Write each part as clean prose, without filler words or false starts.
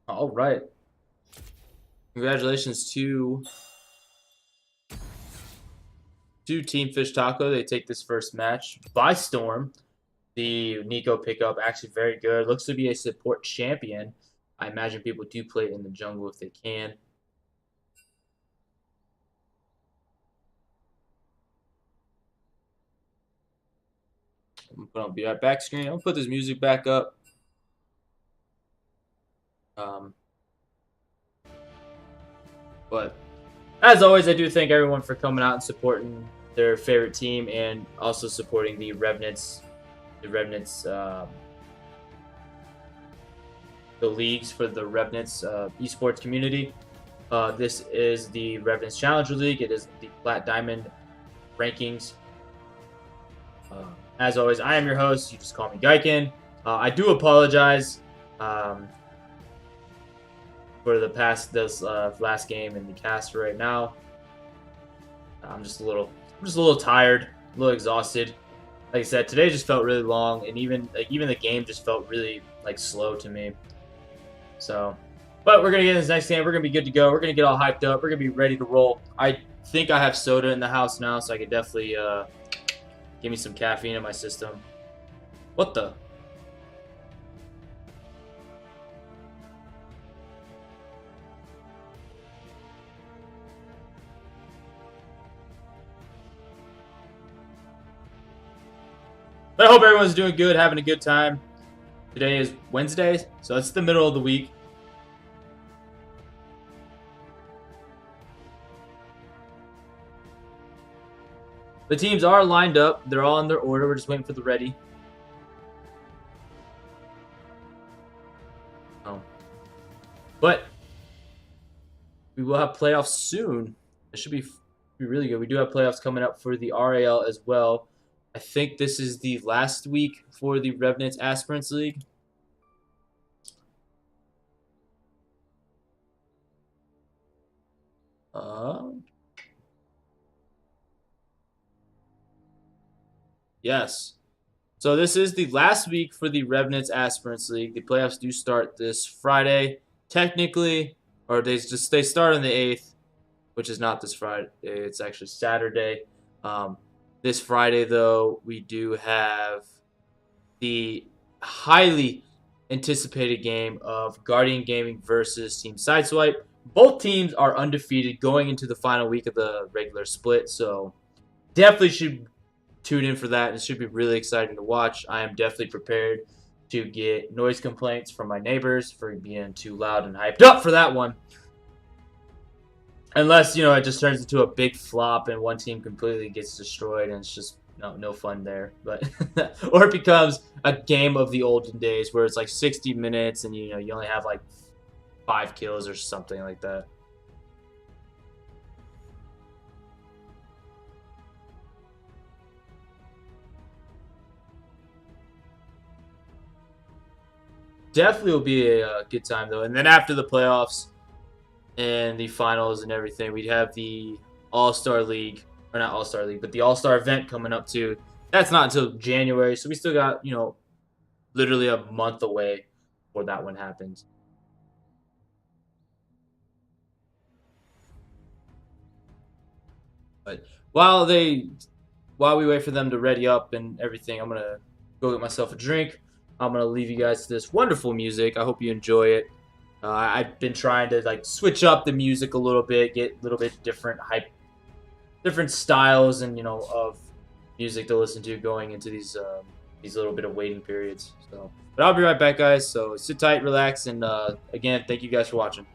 All right. Congratulations to Team Fish Taco. They take this first match by storm. The Nico pickup actually very good. Looks to be a support champion. I imagine people do play in the jungle if they can. I'm gonna be right back screen. I'll put this music back up. But as always, I do thank everyone for coming out and supporting their favorite team and also supporting the Revenants. The Revenants, the leagues for the Revenants esports community. This is the Revenants Challenger League. It is the Plat Diamond rankings. As always, I am your host. You just call me Gaiken. I do apologize for this last game in the cast right now. I'm just a little tired, a little exhausted. Like I said, today just felt really long, and even the game just felt really slow to me. So, but we're gonna get in this next game. We're gonna be good to go. We're gonna get all hyped up. We're gonna be ready to roll. I think I have soda in the house now, so I could definitely give me some caffeine in my system. What the? But I hope everyone's doing good, having a good time. Today is Wednesday, so it's the middle of the week. The teams are lined up. They're all in their order. We're just waiting for the ready. But we will have playoffs soon. It should be really good. We do have playoffs coming up for the RAL as well. I think this is the last week for the Revenants Aspirants League. Yes. So this is the last week for the Revenants Aspirants League. The playoffs do start this Friday, technically, or they start on the 8th, which is not this Friday. It's actually Saturday. This Friday, though, we do have the highly anticipated game of Guardian Gaming versus Team Sideswipe. Both teams are undefeated going into the final week of the regular split, so definitely should tune in for that. It should be really exciting to watch. I am definitely prepared to get noise complaints from my neighbors for being too loud and hyped up for that one. Unless, it just turns into a big flop and one team completely gets destroyed and it's just no fun there. But or it becomes a game of the olden days where it's 60 minutes and you only have 5 kills or something like that. Definitely will be a good time though. And then after the playoffs and the finals and everything, we'd have the All-Star League, or not All-Star League, but the All-Star event coming up too. That's not until January, so we still got, literally a month away before that one happens. But while we wait for them to ready up and everything, I'm gonna go get myself a drink. I'm gonna leave you guys to this wonderful music. I hope you enjoy it. I've been trying to switch up the music a little bit, get a little bit different different styles and of music to listen to going into these little bit of waiting periods. So, but I'll be right back, guys. So sit tight, relax, and again, thank you guys for watching.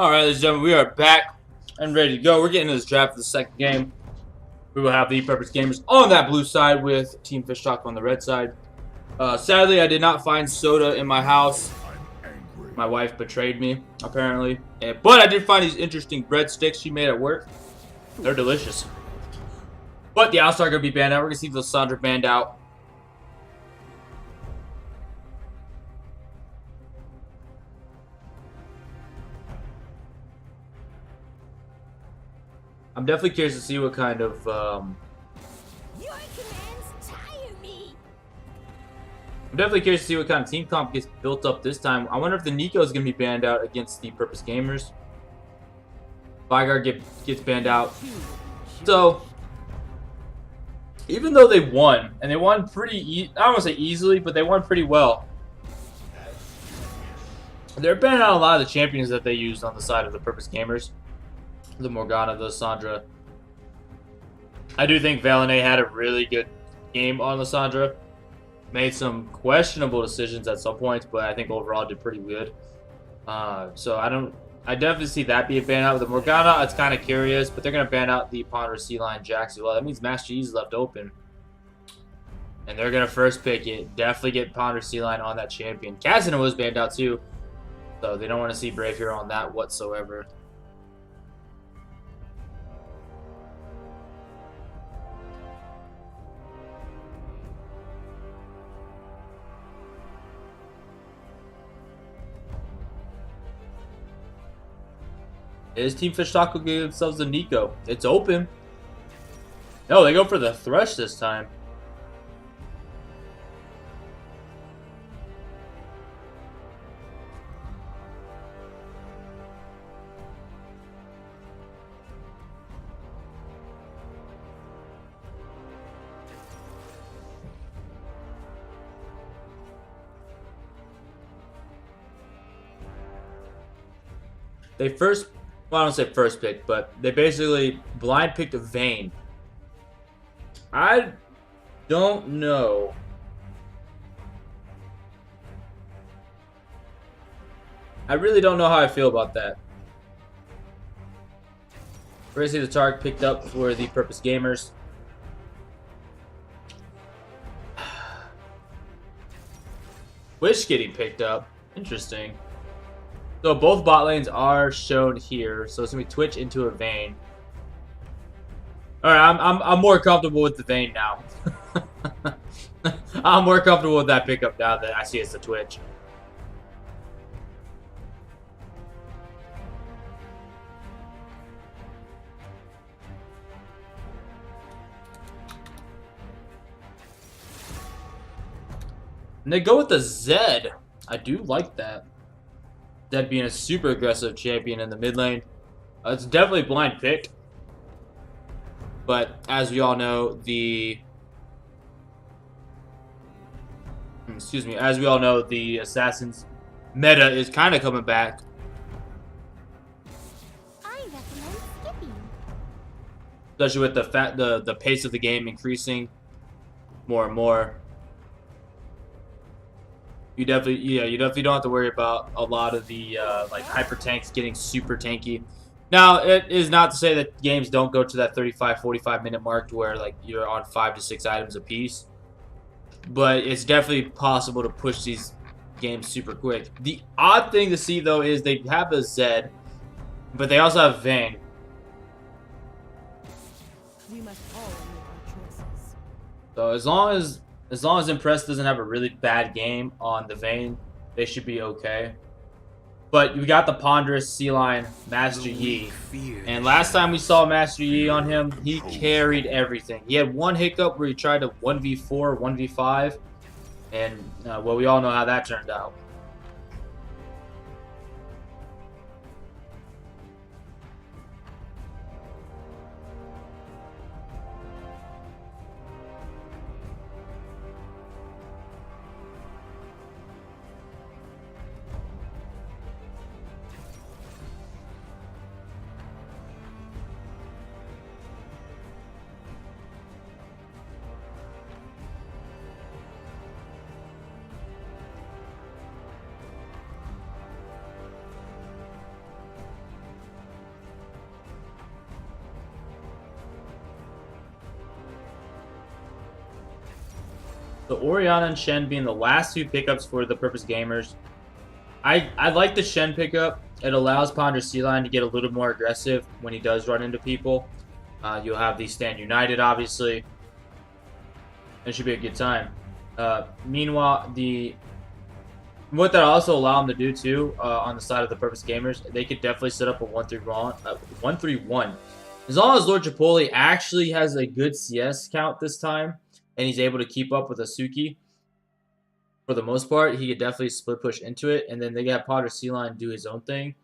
Alright, ladies and gentlemen, we are back and ready to go. We're getting into this draft for the second game. We will have the Purpose Gamers on that blue side with Team Fish Talk on the red side. Sadly, I did not find soda in my house. My wife betrayed me, apparently. But I did find these interesting breadsticks she made at work. They're delicious. But the All-Star going to be banned out. We're going to see Lissandra banned out. I'm definitely curious to see what kind of I'm definitely curious to see what kind of team comp gets built up this time. I wonder if the Nico is going to be banned out against the Purpose Gamers. Vigard gets banned out. So, even though they won, and they won pretty, I don't want to say easily, but they won pretty well. They're banning out a lot of the champions that they used on the side of the Purpose Gamers. The Morgana, the Lissandra. I do think Valenay had a really good game on Lissandra. Made some questionable decisions at some points, but I think overall did pretty good. So I definitely see that being banned out. With the Morgana, it's kind of curious, but they're going to ban out the Ponderous Sea Lion Jax as well. That means Master Yi's left open. And they're going to first pick it. Definitely get Ponderous Sea Lion on that champion. Kazuna was banned out too. So they don't want to see Brave Hero on that whatsoever. Is Team Fish Taco give themselves a Nico? It's open. No, they go for the Thresh this time. They first, well, I don't say first pick, but they basically blind picked a Vayne. I don't know. I really don't know how I feel about that. We're going to see the target picked up for the Purpose Gamers. Wish getting picked up. Interesting. So both bot lanes are shown here. So it's going to be Twitch into a Vayne. Alright, I'm more comfortable with the Vayne now. I'm more comfortable with that pickup now that I see it's the Twitch. And they go with the Zed. I do like that. Zed being a super aggressive champion in the mid lane. It's definitely a blind pick. But as we all know, as we all know, the Assassin's meta is kind of coming back. I recommend skipping. Especially with the pace of the game increasing more and more. You definitely don't have to worry about a lot of the like hyper tanks getting super tanky. Now, it is not to say that games don't go to that 35-45 minute mark to where like you're on 5 to 6 items a piece, but it's definitely possible to push these games super quick. The odd thing to see though is they have a Zed, but they also have Vayne. We must all make our choices. So as long as Impress doesn't have a really bad game on the Vayne, they should be okay. But we got the Ponderous Sea Lion Master Yi. And last time we saw Master Yi on him, he carried everything. He had one hiccup where he tried to 1v4, 1v5. And, well, we all know how that turned out. So Oriana and Shen being the last two pickups for the Purpose Gamers. I like the Shen pickup. It allows Ponder Sea-Lion to get a little more aggressive when he does run into people. You'll have the Stand United, obviously. It should be a good time. Meanwhile, what that also allow them to do too on the side of the Purpose Gamers, they could definitely set up a 1-3-1. As long as Lord Chipotle actually has a good CS count this time, and he's able to keep up with Asuki, for the most part, he could definitely split push into it, and then they got Ponder Sea-Lion do his own thing.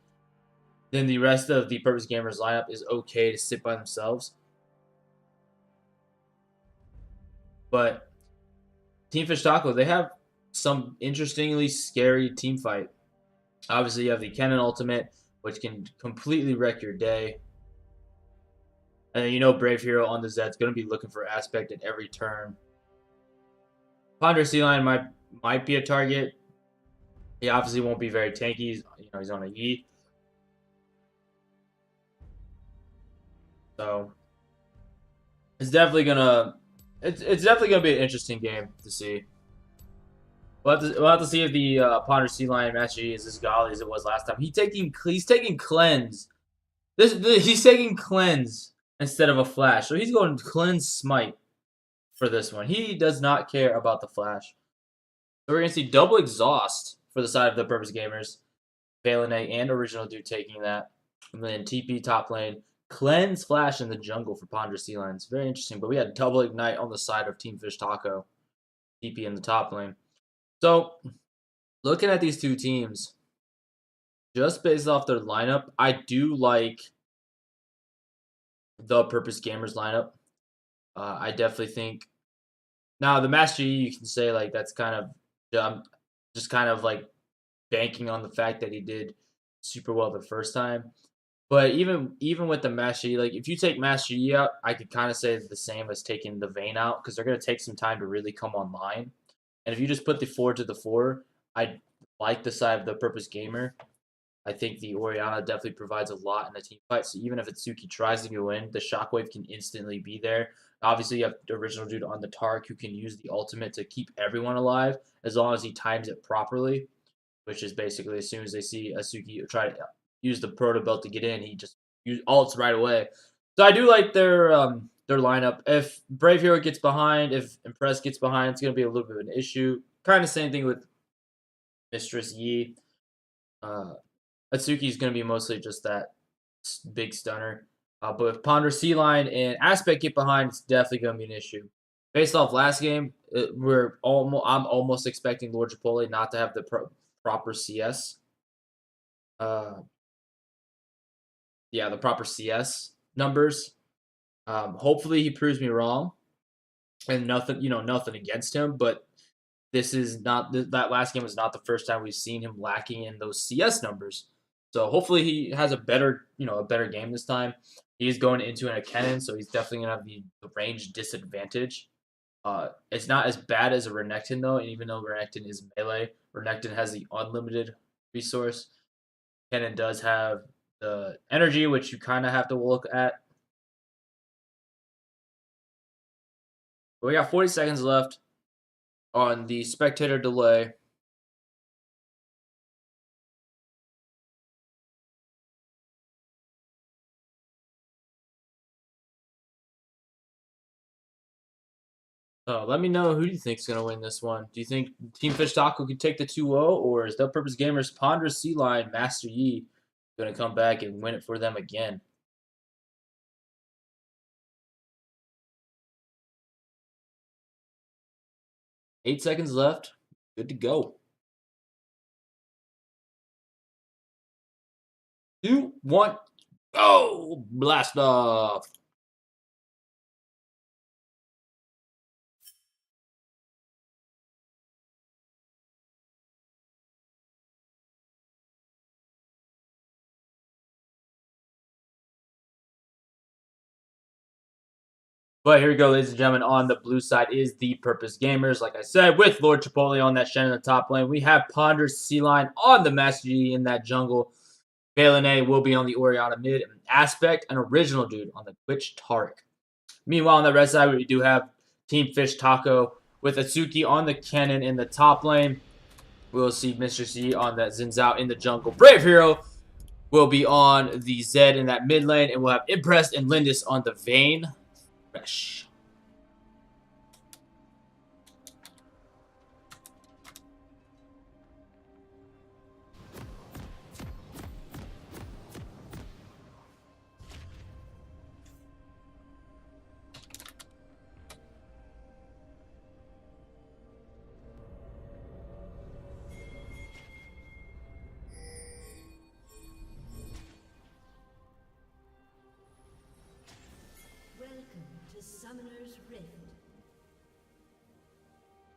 Then the rest of the Purpose Gamers lineup is okay to sit by themselves. But Team Fish Taco, they have some interestingly scary team fight. Obviously, you have the Kennen ultimate, which can completely wreck your day. And then you know Brave Hero on the Zed's going to be looking for aspect at every turn. Ponder Sea-Lion might be a target. He obviously won't be very tanky. He's on a Yi. So it's definitely gonna be an interesting game to see. We'll have to see if the Ponder Sea-Lion Master Yi is as godly as it was last time. He's taking cleanse. He's taking cleanse instead of a flash. So he's going cleanse smite for this one. He does not care about the flash. So we're gonna see double exhaust for the side of the Purpose Gamers. Balinay and Original Dude taking that. And then TP top lane. Cleanse Flash in the jungle for Ponder Sea-Lion. It's very interesting. But we had double ignite on the side of Team Fish Taco. TP in the top lane. So, looking at these two teams, just based off their lineup, I do like the Purpose Gamers lineup. I definitely think. Now, the Master Yi, you can say, like, that's kind of just kind of like banking on the fact that he did super well the first time. But even with the Master Yi, like if you take Master Yi out, I could kind of say it's the same as taking the Vayne out because they're going to take some time to really come online. And if you just put the 4 to the 4, I like the side of the Purpose Gamer. I think the Oriana definitely provides a lot in the team fight. So even if Itsuki tries to go in, the Shockwave can instantly be there. Obviously, you have the Original Dude on the Tark who can use the ultimate to keep everyone alive as long as he times it properly, which is basically as soon as they see Asuki try to use the Proto Belt to get in, he just ults right away. So I do like their lineup. If Brave Hero gets behind, if Impress gets behind, it's going to be a little bit of an issue. Kind of same thing with Mistress Yi. Atsuki is going to be mostly just that big stunner. But if Ponder Sea-Lion and Aspect get behind, it's definitely going to be an issue. Based off last game, I'm almost expecting Lord Chipotle not to have the proper CS. The proper CS numbers. Hopefully he proves me wrong, and nothing against him, but this is not that last game was not the first time we've seen him lacking in those CS numbers. So hopefully he has a better game this time. He's going into a Kennen, so he's definitely gonna have the range disadvantage. It's not as bad as a Renekton though, and even though Renekton is melee, Renekton has the unlimited resource. Kennen does have the energy, which you kind of have to look at. But we got 40 seconds left on the spectator delay. So let me know who do you think is going to win this one. Do you think Team Fish Taco could take the 2-0, or is ThePurpose Gamers Ponder Sea-Lion Master Yi going to come back and win it for them again? Eight seconds left. Good to go. 2, 1, go! Blast off! But here we go, ladies and gentlemen. On the blue side is the Purpose Gamers. Like I said, with Lord Chipotle on that Shen in the top lane. We have Ponder Sea-Lion on the Master Yi in that jungle. Balinay will be on the Oriana mid. Aspect, an Original Dude on the Twitch Tark. Meanwhile, on the red side, we do have Team Fish Taco with Atsuki on the cannon in the top lane. We'll see Mr. C on that Xin Zhao in the jungle. Brave Hero will be on the Zed in that mid lane, and we'll have Impressed and Lindis on the Vayne. Fresh.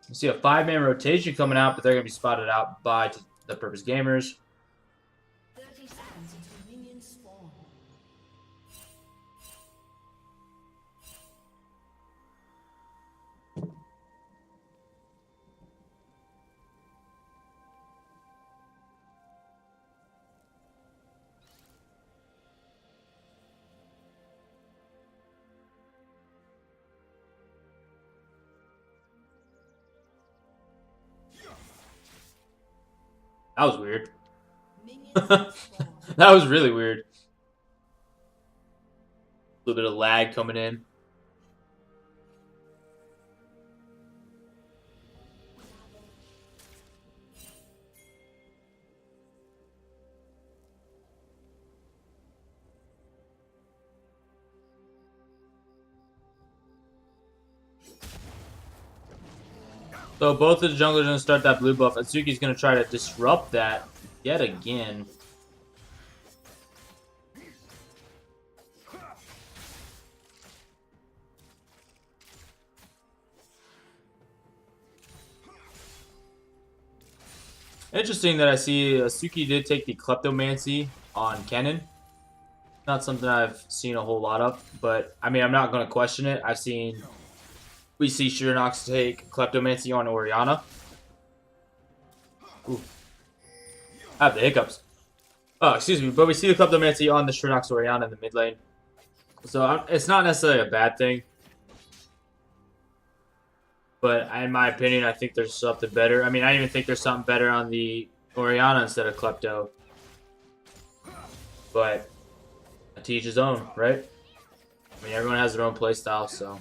You see a 5-man rotation coming out, but they're going to be spotted out by ThePurposeGamers. 30 seconds until minions spawn. That was weird. That was really weird. A little bit of lag coming in. So both of the junglers are going to start that blue buff. Atsuki's going to try to disrupt that yet again. Interesting that I see Atsuki did take the Kleptomancy on Kennen. Not something I've seen a whole lot of, but I mean, I'm not going to question it. We see Shirnox take Kleptomancy on Orianna. Ooh. I have the hiccups. Oh, excuse me, but we see the Kleptomancy on the Shirnox Orianna in the mid lane. So it's not necessarily a bad thing. But in my opinion, I think there's something better. I mean, I even think there's something better on the Orianna instead of Klepto. But to each his own, right? I mean, everyone has their own playstyle, so.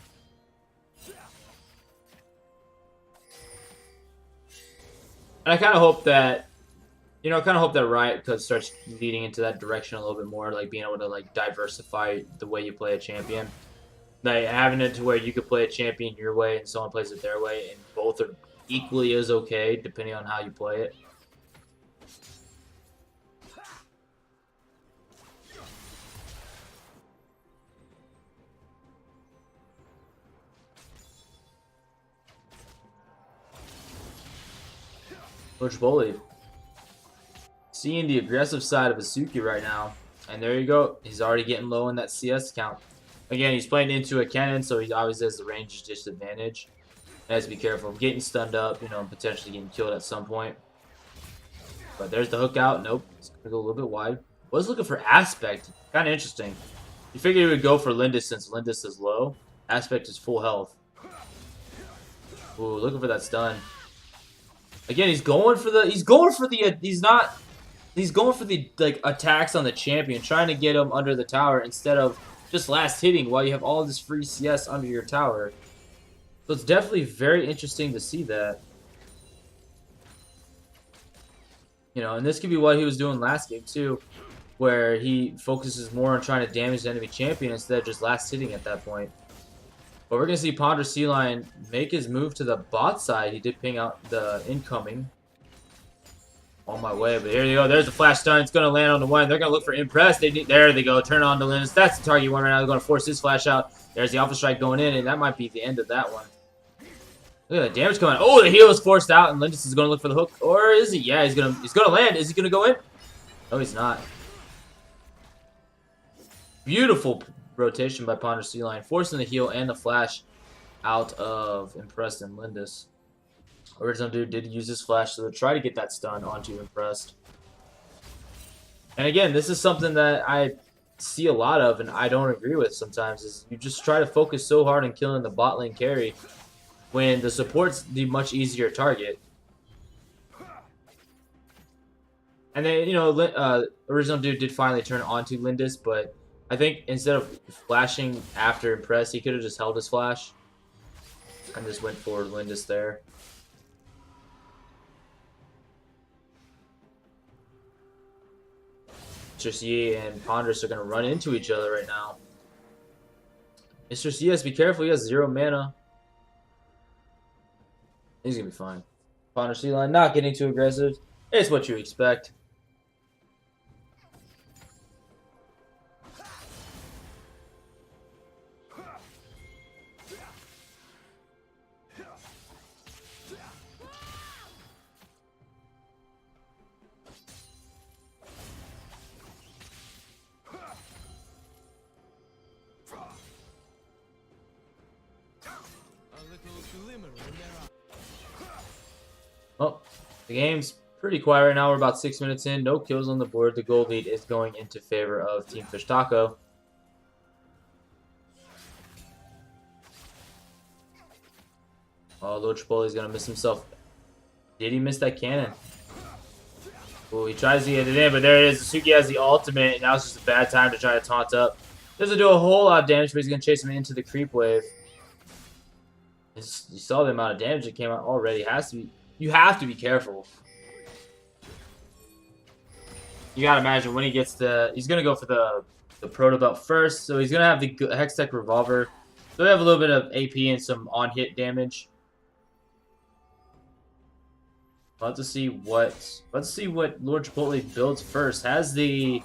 And I kind of hope that, Riot starts leading into that direction a little bit more, like being able to like diversify the way you play a champion. Like having it to where you could play a champion your way and someone plays it their way, and both are equally as okay depending on how you play it. Coach Bully. Seeing the aggressive side of Atsuki right now. And there you go. He's already getting low in that CS count. Again, he's playing into a cannon, so he obviously has the range disadvantage. He has to be careful of getting stunned up, and potentially getting killed at some point. But there's the hook out. Nope. It's going to go a little bit wide. Was looking for Aspect. Kind of interesting. You figured he would go for Lindis since Lindis is low. Aspect is full health. Ooh, looking for that stun. Again, he's going for the like attacks on the champion, trying to get him under the tower instead of just last hitting while you have all this free CS under your tower. So it's definitely very interesting to see that. And this could be what he was doing last game too, where he focuses more on trying to damage the enemy champion instead of just last hitting at that point. But we're going to see Ponder Sea Lion make his move to the bot side. He did ping out the incoming. On my way, but here you go. There's the flash stun. It's going to land on the one. They're going to look for Impress. There they go. Turn on to Linus. That's the target one right now. They're going to force his flash out. There's the Alpha Strike going in, and that might be the end of that one. Look at the damage coming. Oh, the heal is forced out, and Linus is going to look for the hook. Or is he? Yeah, he's going to land. Is he going to go in? No, he's not. Beautiful rotation by Ponder Sea Lion, forcing the heal and the flash out of Impressed and Lindis. Original Dude did use his flash to try to get that stun onto Impressed. And again, this is something that I see a lot of and I don't agree with sometimes, is you just try to focus so hard on killing the bot lane carry when the support's the much easier target. And then, you know, original dude did finally turn onto Lindis, but I think instead of flashing after Impress, he could have just held his flash and just went for Lindis there. Mr. C and Ponderous are going to run into each other right now. Mr. C has to be careful. He has 0 mana. He's going to be fine. Ponderous C-Line not getting too aggressive. It's what you expect. Well, the game's pretty quiet right now. We're about 6 minutes in. No kills on the board. The goal lead is going into favor of Team Fish Taco. Oh, Lord Chipotle is going to miss himself. Did he miss that cannon? Oh, he tries to get it in, but there it is. Suki has the ultimate, and now it's just a bad time to try to taunt up. Doesn't do a whole lot of damage, but he's going to chase him into the creep wave. You saw the amount of damage that came out already. You have to be careful. You gotta imagine when he gets he's gonna go for the proto belt first, so he's gonna have the Hextech revolver. So we have a little bit of AP and some on-hit damage. Let's see what Lord Chipotle builds first. Has the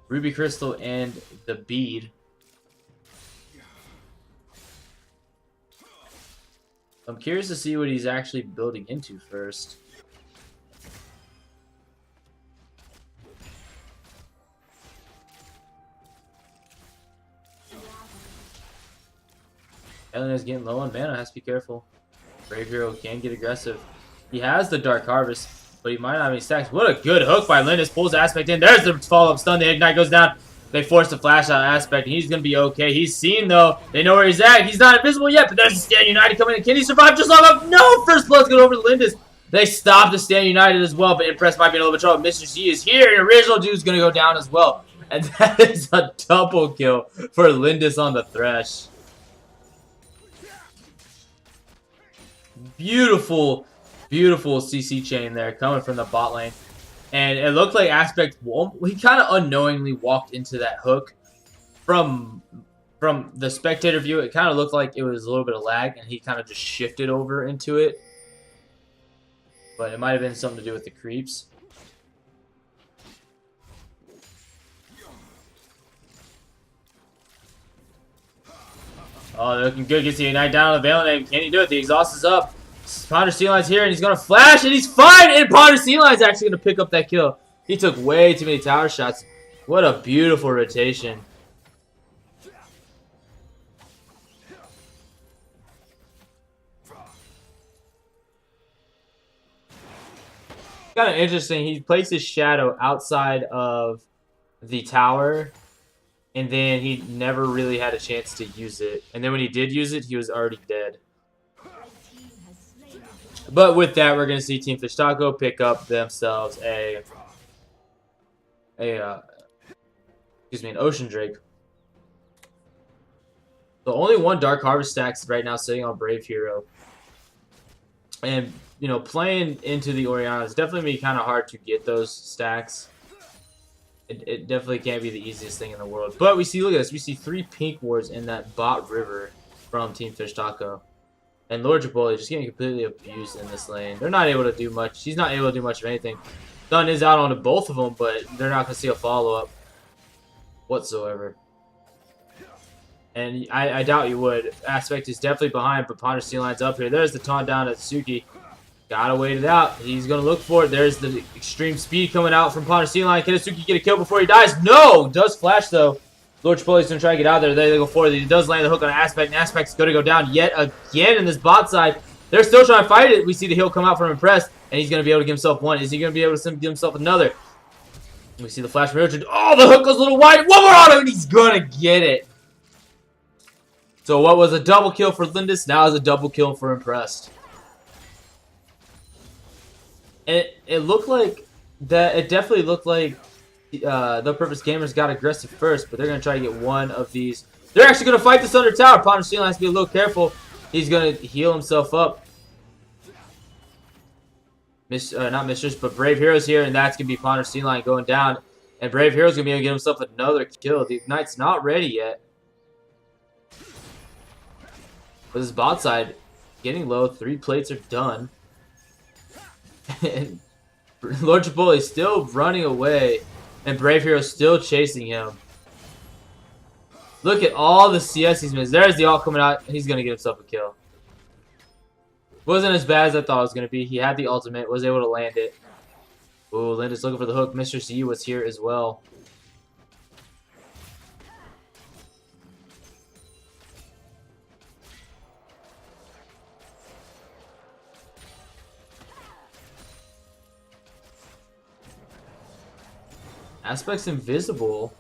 Ruby Crystal and the bead. I'm curious to see what he's actually building into first. Elena's getting low on mana, has to be careful. Brave Hero can get aggressive. He has the Dark Harvest, but he might not have any stacks. What a good hook by Lindis. Pulls Aspect in. There's the follow-up stun. The Ignite goes down. They force the flash out Aspect, and he's going to be okay. He's seen, though. They know where he's at. He's not invisible yet, but there's the Stand United coming in. Can he survive just long enough? No! First blood's going over to Lindis. They stop the Stand United as well, but Impress might be in a little bit of trouble. Mr. G is here, and Original Dude's going to go down as well. And that is a double kill for Lindis on the Thresh. Beautiful, beautiful CC chain there coming from the bot lane. And it looked like Aspect, he kind of unknowingly walked into that hook. From the spectator view, it kind of looked like it was a little bit of lag, and he kind of just shifted over into it. But it might have been something to do with the creeps. Oh, they're looking good. Gets the Ignite down on the Valen. Can he do it? The exhaust is up. Ponder Sea-Line's here, and he's going to flash, and he's fine! And Ponder Sea-Line's actually going to pick up that kill. He took way too many tower shots. What a beautiful rotation. Kind of interesting. He placed his shadow outside of the tower, and then he never really had a chance to use it. And then when he did use it, he was already dead. But with that, we're going to see Team Fish Taco pick up themselves an Ocean Drake. So only one Dark Harvest stacks right now sitting on Brave Hero. And, you know, playing into the Orianna is definitely going to be kind of hard to get those stacks. It definitely can't be the easiest thing in the world. But we see, look at this, we see 3 pink wards in that bot river from Team Fish Taco. And Lord Chipotle just getting completely abused in this lane. They're not able to do much. He's not able to do much of anything. Stun is out onto both of them, but they're not going to see a follow-up whatsoever. And I doubt you would. Aspect is definitely behind, but Ponder Sea-Line's up here. There's the taunt down at Suki. Gotta wait it out. He's going to look for it. There's the extreme speed coming out from Ponder Sea-Line. Can Suki get a kill before he dies? No! Does flash, though. Lord Chipotle's going to try to get out there. There they go for it. He does land the hook on Aspect, and Aspect's going to go down yet again in this bot side. They're still trying to fight it. We see the heal come out from Impress, and he's going to be able to give himself one. Is he going to be able to give himself another? We see the flash from Richard. Oh, the hook goes a little wide. One more auto, and he's going to get it. So what was a double kill for Lindis now is a double kill for Impressed. And it looked like that. It definitely looked like ThePurposeGamers got aggressive first, but they're gonna try to get one of these. They're actually gonna fight this under tower. Ponder Seal has to be a little careful. He's gonna heal himself up. Not Mistress, but Brave Hero's here, and that's gonna be Ponder Sea Line going down. And Brave Hero's gonna be able to get himself another kill. The Ignite's not ready yet. But this bot side getting low. 3 plates are done. And Lord Chipotle is still running away, and Brave Hero's still chasing him. Look at all the CS he's missed. There's the ult coming out. He's gonna get himself a kill. Wasn't as bad as I thought it was gonna be. He had the ultimate, was able to land it. Ooh, Linda's looking for the hook. Mr. C was here as well. Aspect's invisible.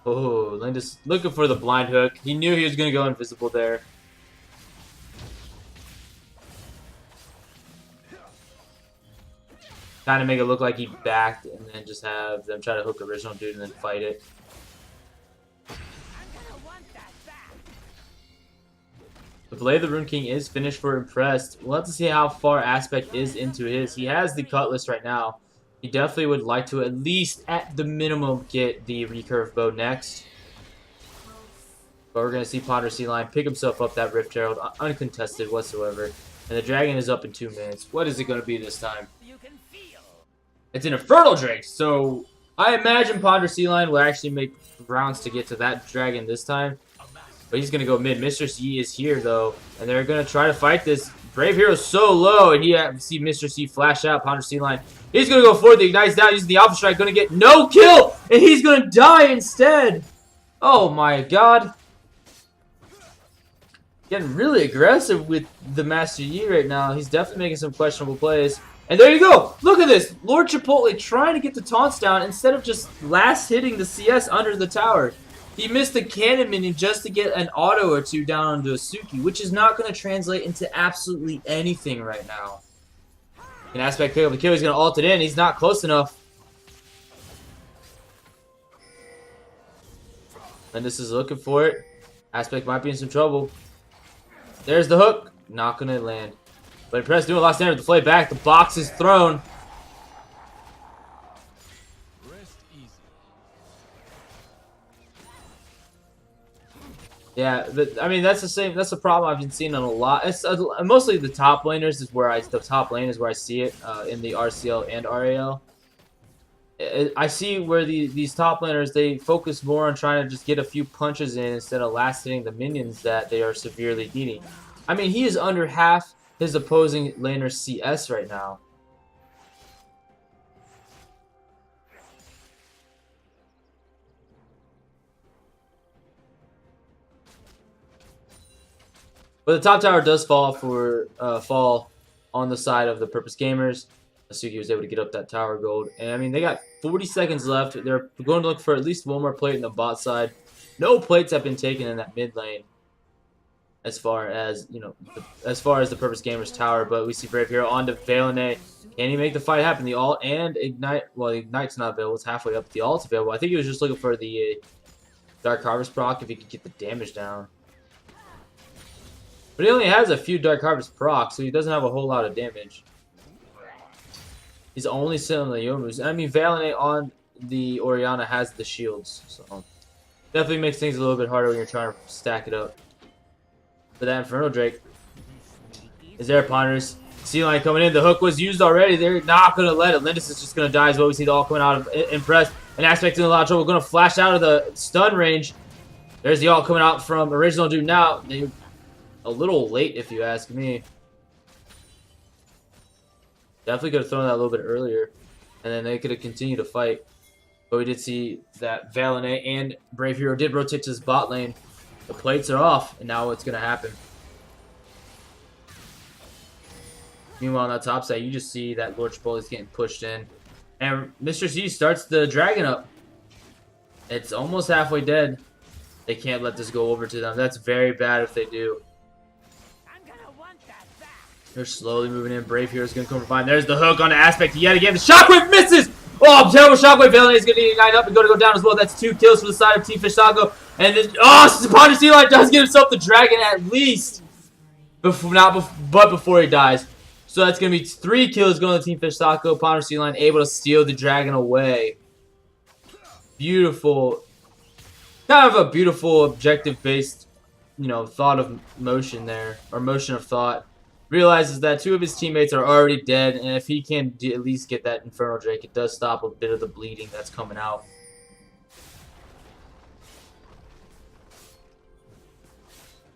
Oh, Linda's looking for the blind hook. He knew he was gonna go invisible there. Kind of make it look like he backed and then just have them try to hook original dude and then fight it. The Blade of the Rune King is finished for Impressed. We'll have to see how far Aspect is into his. He has the Cutlass right now. He definitely would like to at least, at the minimum, get the recurve bow next. But we're going to see Ponder Sea Lion pick himself up that Rift Herald, uncontested whatsoever. And the dragon is up in 2 minutes. What is it going to be this time? It's an Infernal Drake, so I imagine Ponder Sea Lion will actually make rounds to get to that dragon this time. But he's going to go mid. Mistress Yi is here, though, and they're going to try to fight this. Brave Hero's so low, and he see Mistress Yi flash out. Ponder Sea Lion. He's going to go for it. The Ignite's down using the Alpha Strike. Going to get no kill, and he's going to die instead. Oh, my God. Getting really aggressive with the Master Yi right now. He's definitely making some questionable plays. And there you go. Look at this. Lord Chipotle trying to get the taunts down instead of just last hitting the CS under the tower. He missed the cannon minion just to get an auto or 2 down onto a Suki, which is not going to translate into absolutely anything right now. An Aspect pick up the kill. He's going to ult it in. He's not close enough. And this is looking for it. Aspect might be in some trouble. There's the hook. Not going to land. But Impressed doing a lot of damage. The flay back. The box is thrown. Yeah, but I mean that's the same. That's the problem I've been seeing on a lot. It's mostly the top laners is where the top lane is where I see it in the RCL and RAL. I see where these top laners, they focus more on trying to just get a few punches in instead of last hitting the minions that they are severely needing. I mean, he is under half his opposing laner CS right now. But the top tower does fall on the side of the ThePurposeGamers. Asuki was able to get up that tower gold. And I mean, they got 40 seconds left. They're going to look for at least one more plate in the bot side. No plates have been taken in that mid lane. As far as, you know, as far as the ThePurposeGamers tower. But we see Brave Hero on to Valene. Can he make the fight happen? The ult and Ignite. Well, the Ignite's not available. It's halfway up. The ult's available. I think he was just looking for the Dark Harvest proc if he could get the damage down. But he only has a few Dark Harvest procs, so he doesn't have a whole lot of damage. He's only sitting on the Youmu's. I mean, Valene on the Orianna has the shields, so definitely makes things a little bit harder when you're trying to stack it up. But that Infernal Drake is there, Ponders. Sea Lion coming in. The hook was used already. They're not going to let it. Lindis is just going to die as well. We see the all coming out of Impressed. And Aspect in a lot of trouble. Going to flash out of the stun range. There's the all coming out from Original Dude now. They're a little late, if you ask me. Definitely could have thrown that a little bit earlier. And then they could have continued to fight. But we did see that Valene and Brave Hero did rotate to his bot lane. The plates are off, and now what's going to happen? Meanwhile, on that top side, you just see that Lord Chipotle is getting pushed in. And Mr. C starts the dragon up. It's almost halfway dead. They can't let this go over to them. That's very bad if they do. They're slowly moving in. Brave Hero's going to come from behind. There's the hook on the aspect yet again. The Shockwave misses! Oh, terrible Shockwave. Valen is going to ignite up and going to go down as well. That's 2 kills for the side of Team Fish Taco. And then, oh, Ponder Sea Lion does get himself the dragon at least. But before he dies. So that's going to be 3 kills going to Team Fish Taco. Ponder Sea Lion able to steal the dragon away. Beautiful. Kind of a beautiful objective-based, you know, thought of motion there. Or motion of thought. Realizes that 2 of his teammates are already dead, and if he can at least get that Infernal Drake, it does stop a bit of the bleeding that's coming out.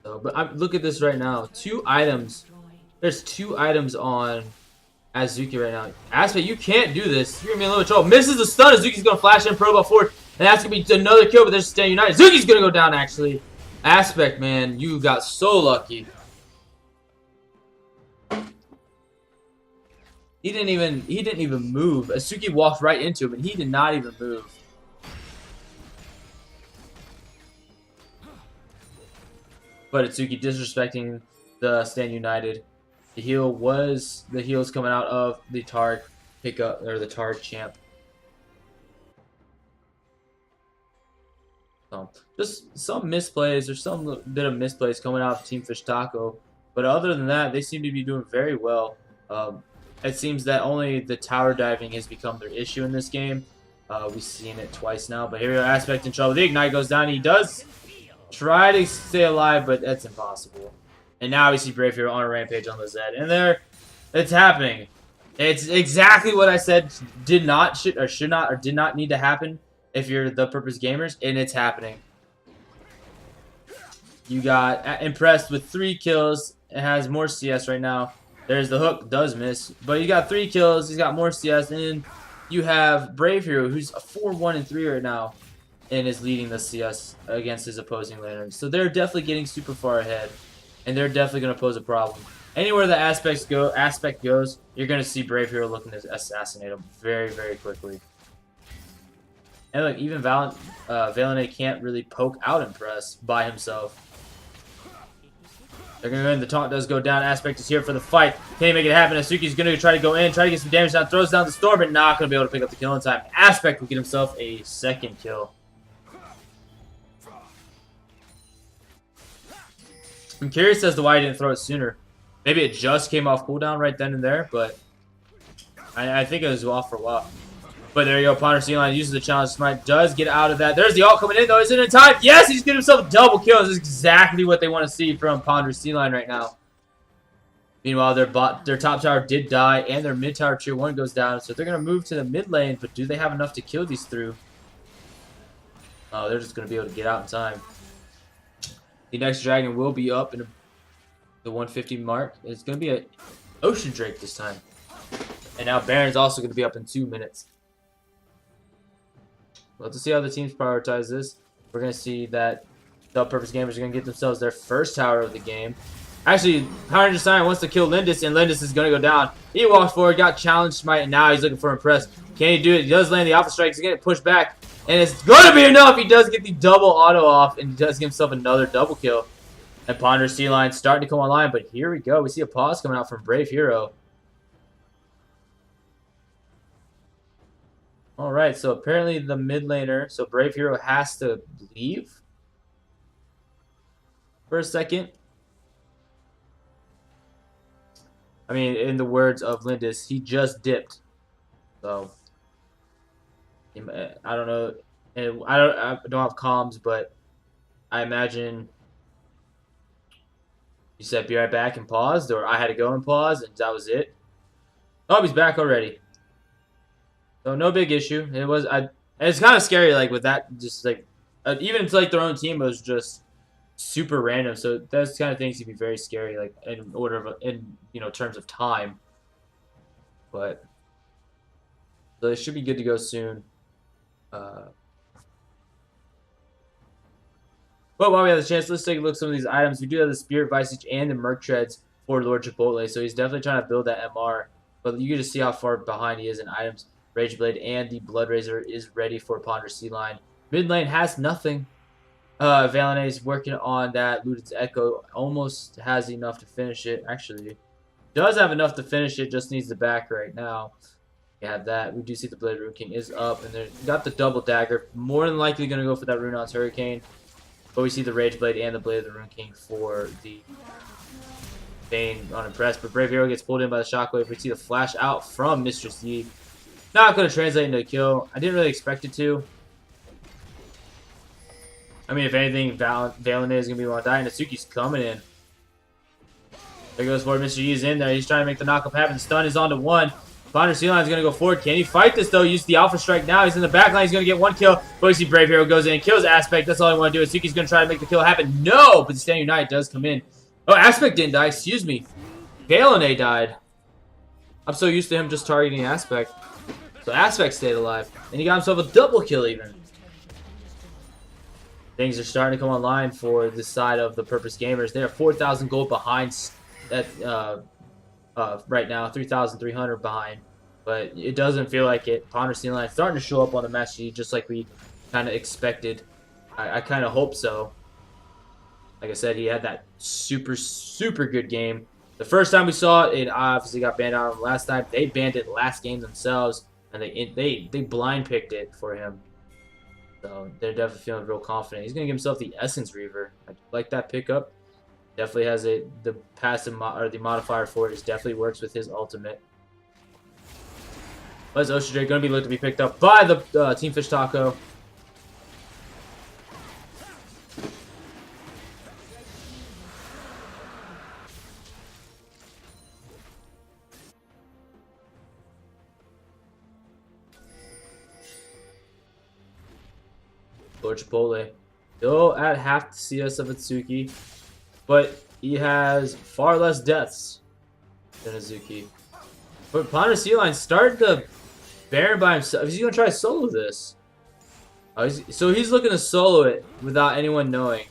So, but look at this right now. 2 items. There's 2 items on Azuki right now. Aspect, you can't do this. You're going to be in a little trouble. Misses the stun. Azuki's going to flash in, probe up forward, and that's going to be another kill, but they're staying united. Azuki's going to go down, actually. Aspect, man, you got so lucky. He didn't even move. Asuki walked right into him, and he did not even move. But Atsuki disrespecting the Stand United. The heal's coming out of the Tard pickup, or the Tard champ. So, just some misplays, or some bit of misplays coming out of Team Fish Taco. But other than that, they seem to be doing very well. It seems that only the tower diving has become their issue in this game. We've seen it twice now, but here we are, Aspect in trouble. The Ignite goes down. He does try to stay alive, but that's impossible. And now we see Brave Hero on a rampage on the Zed. And there, it's happening. It's exactly what I said did not need to happen if you're the Purpose Gamers, and it's happening. You got Impressed with 3 kills. It has more CS right now. There's the hook, does miss, but he got 3 kills. He's got more CS, and then you have Brave Hero, who's a 4-1-3 right now, and is leading the CS against his opposing laners. So they're definitely getting super far ahead, and they're definitely going to pose a problem. Anywhere the Aspect goes, you're going to see Brave Hero looking to assassinate him very, very quickly. And look, even Valente can't really poke out Impress by himself. They're going to go in. The taunt does go down. Aspect is here for the fight. Can he make it happen? Asuki's going to try to go in, try to get some damage down, throws down the storm, but not going to be able to pick up the kill in time. Aspect will get himself a 2nd kill. I'm curious as to why he didn't throw it sooner. Maybe it just came off cooldown right then and there, but I think it was off for a while. But there you go. Ponder Sea Lion uses the challenge smite. Does get out of that. There's the ult coming in, though. Is it in time? Yes, he's getting himself a double kill. This is exactly what they want to see from Ponder Sea Lion right now. Meanwhile, their top tower did die, and their mid tower tier 1 goes down. So they're going to move to the mid lane, but do they have enough to kill these through? Oh, they're just going to be able to get out in time. The next dragon will be up in the 150 mark. It's going to be an Ocean Drake this time. And now Baron's also going to be up in 2 minutes. Let's see how the teams prioritize this. We're going to see that the Purpose Gamers are going to get themselves their first tower of the game. Actually, Power Ranger Scion wants to kill Lindis, and Lindis is going to go down. He walks forward, got challenged smite, and now he's looking for Impress. Can he do it? He does land the Alpha Strike. He's going to get pushed back, and it's going to be enough. He does get the double auto off, and he does give himself another double kill. And Ponder Sea Lion starting to come online, but here we go. We see a pause coming out from Brave Hero. Alright, so apparently the mid laner, so Brave Hero has to leave for a second. I mean, in the words of Lindis, he just dipped. So, I don't know. And I don't have comms, but I imagine you said be right back and paused, or I had to go and pause, and that was it. Oh, he's back already. So no big issue. It's kind of scary, like with that, just like even if like their own team was just super random. So those kind of things can be very scary, like in terms of time. But so it should be good to go soon. But while we have the chance, let's take a look at some of these items. We do have the Spirit Visage and the Merc Treads for Lord Chipotle, so he's definitely trying to build that MR. But you can just see how far behind he is in items. Rage Blade and the Blood Razor is ready for Ponder Sea Lion. Mid lane has nothing. Valene is working on that. Ludens Echo almost has enough to finish it. Actually, does have enough to finish it. Just needs the back right now. We have that. We do see the Blade Rune King is up, and they got the double dagger. More than likely going to go for that Runeon's Hurricane. But we see the Rage Blade and the Blade of the Rune King for the Bane unimpressed. But Brave Hero gets pulled in by the Shockwave. We see the flash out from Mistress Yi. Not going to translate into a kill. I didn't really expect it to. I mean, if anything, Valene is going to be the one to die, and Natsuki's coming in. There goes forward. Mr. Yi's in there. He's trying to make the knockup happen. The stun is on to one. Ponder Sea Lion's going to go forward. Can he fight this, though? Use the Alpha Strike now. He's in the back line. He's going to get one kill. But we see Brave Hero goes in and kills Aspect. That's all I want to do. Natsuki's going to try to make the kill happen. No! But the Stand Unite does come in. Oh, Aspect didn't die. Excuse me. Valene died. I'm so used to him just targeting Aspect. So Aspect stayed alive. And he got himself a double kill even. Things are starting to come online for this side of the Purpose Gamers. They are 4,000 gold behind at right now, 3,300 behind. But it doesn't feel like it. Ponder Sea Lion starting to show up on the match sheet just like we kind of expected. I kind of hope so. Like I said, he had that super, super good game. The first time we saw it, it obviously got banned out of him. Last time, they banned it last game themselves, and they blind picked it for him. So they're definitely feeling real confident. He's gonna give himself the Essence Reaver. I like that pickup. Definitely has the passive or the modifier for it. Definitely works with his ultimate. But is Ocean Drake gonna be looked to be picked up by the Team Fish Taco? Lord Chipotle. Still at half the CS of Atsuki, but he has far less deaths than Azuki. But Ponder Sea Lion started to Baron by himself. Is he going to try to solo this? So he's looking to solo it without anyone knowing.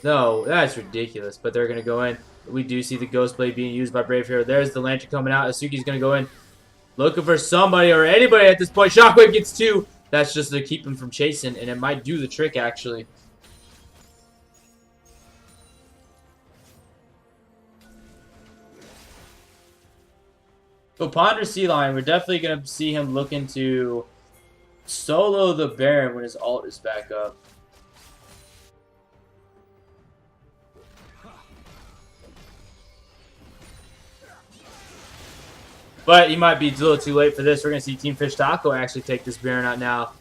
No, that's ridiculous. But they're going to go in. We do see the Ghost Blade being used by Brave Hero. There's the Lantern coming out. Asuki's going to go in. Looking for somebody or anybody at this point. Shockwave gets two. That's just to keep him from chasing, and it might do the trick, actually. So Ponder Sea Lion, we're definitely going to see him looking to solo the Baron when his ult is back up. But he might be a little too late for this. We're going to see Team Fish Taco actually take this Baron out now.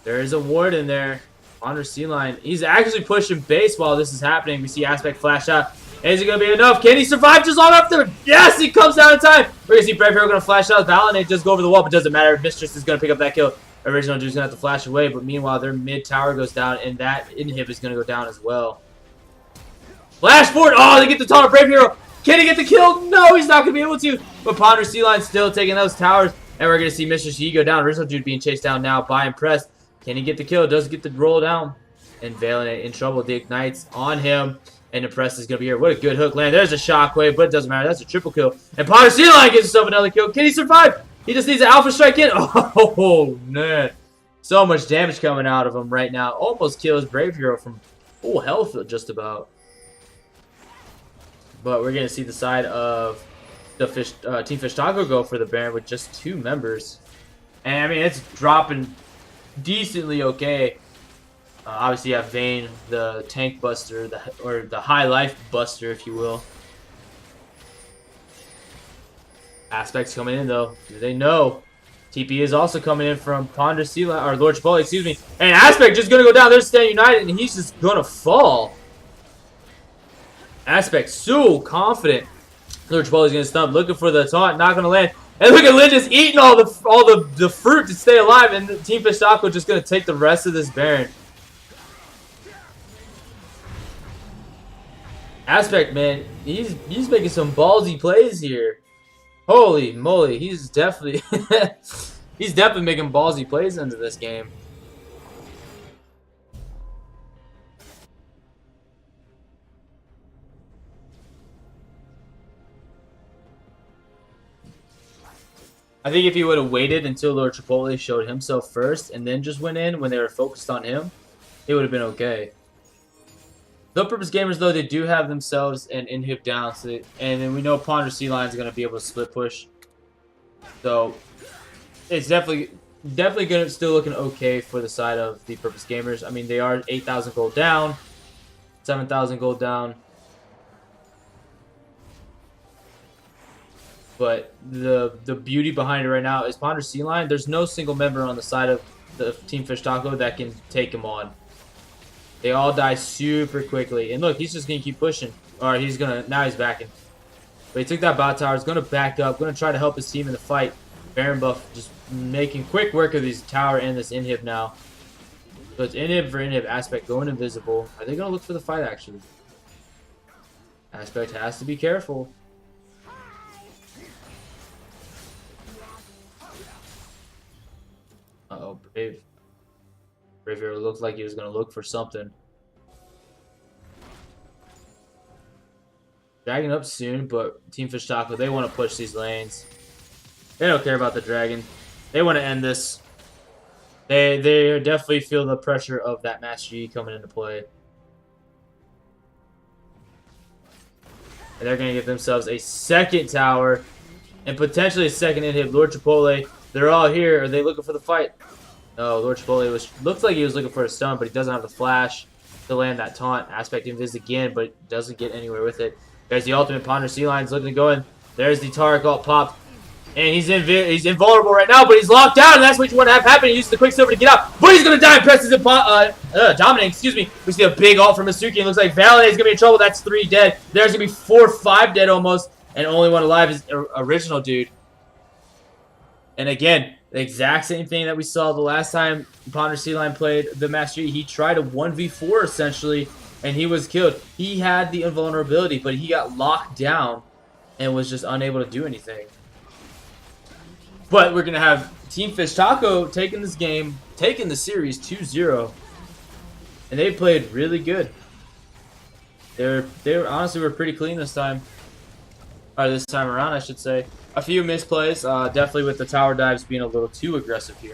There is a ward in there. Ponder Sea Lion. He's actually pushing base while this is happening. We see Aspect flash out. Is it going to be enough? Can he survive just long enough to... Yes, he comes down in time. We're going to see Brave Hero going to flash out. Valene just go over the wall, but doesn't matter. Mistress is going to pick up that kill. Original Dude's going to have to flash away, but meanwhile, their mid tower goes down, and that inhib is going to go down as well. Flash forward. Oh, they get the tower. Brave Hero. Can he get the kill? No, he's not going to be able to. But Ponder Sea Lion still taking those towers. And we're going to see Mr. Yi go down. Original Dude being chased down now by Impressed. Can he get the kill? Does get the roll down. And Valene in trouble. The Ignites on him. And Impressed is going to be here. What a good hook land. There's a Shockwave, but it doesn't matter. That's a triple kill. And Ponder Sea Lion gets himself another kill. Can he survive? He just needs an Alpha Strike in. Oh, man. So much damage coming out of him right now. Almost kills Brave Hero from full health just about. But we're going to see the side of the Team Fish Taco go for the Baron with just 2 members. And, I mean, it's dropping decently okay. Obviously, you have Vayne, the Tank Buster, or the High Life Buster, if you will. Aspects coming in, though. Do they know? TP is also coming in from Ponder Sea Lion, or Lord Chipotle, excuse me. And Aspect just going to go down. They're staying united, and he's just going to fall. Aspect so confident. Lord Chipotle's gonna stun, looking for the taunt, not gonna land. And look at Lynn just eating all the fruit to stay alive, and the Team Fish Taco just gonna take the rest of this Baron. Aspect, man, he's making some ballsy plays here. Holy moly, he's definitely he's definitely making ballsy plays into this game. I think if he would have waited until Lord Chipotle showed himself first and then just went in when they were focused on him, it would have been okay. The Purpose Gamers, though, they do have themselves an inhib down, so and then we know Ponder Sea Lion is going to be able to split push. So it's definitely gonna still looking okay for the side of the Purpose Gamers. I mean, they are 8,000 gold down, 7,000 gold down. But the beauty behind it right now is Ponder Sea Lion. There's no single member on the side of the Team Fish Taco that can take him on. They all die super quickly. And look, he's just going to keep pushing. Or he's going to... Now he's backing. But he took that bot tower. He's going to back up. Going to try to help his team in the fight. Baron Buff just making quick work of these tower and this inhib now. So it's inhib for inhib. Aspect going invisible. Are they going to look for the fight, actually? Aspect has to be careful. Uh-oh, Brave. Brave here looked like he was going to look for something. Dragon up soon, but Team Fish Taco, they want to push these lanes. They don't care about the dragon. They want to end this. They definitely feel the pressure of that Master Yi coming into play. And they're going to give themselves a second tower and potentially a second inhib. Lord Chipotle, they're all here. Are they looking for the fight? No, Lord Chipotle looks like he was looking for a stun, but he doesn't have the flash to land that taunt. Aspect invis again, but doesn't get anywhere with it. There's the ultimate Ponder Sea Lion's looking to go in. There's the Taric ult popped. And he's invulnerable right now, but he's locked down, and that's what you want to have happen. He uses the Quicksilver to get out, but he's going to die and presses Dominating, excuse me. We see a big ult from Masuki. It looks like Valade is going to be in trouble. That's 3 dead. There's going to be 4 or 5 dead almost, and only one alive is original dude. And again, the exact same thing that we saw the last time Ponder Sea Lion played the Master Yi. He tried a 1v4 essentially, and he was killed. He had the invulnerability, but he got locked down and was just unable to do anything. But we're going to have Team Fish Taco taking this game, taking the series 2-0. And they played really good. They honestly were pretty clean this time. Or this time around, I should say. A few misplays, definitely with the tower dives being a little too aggressive here.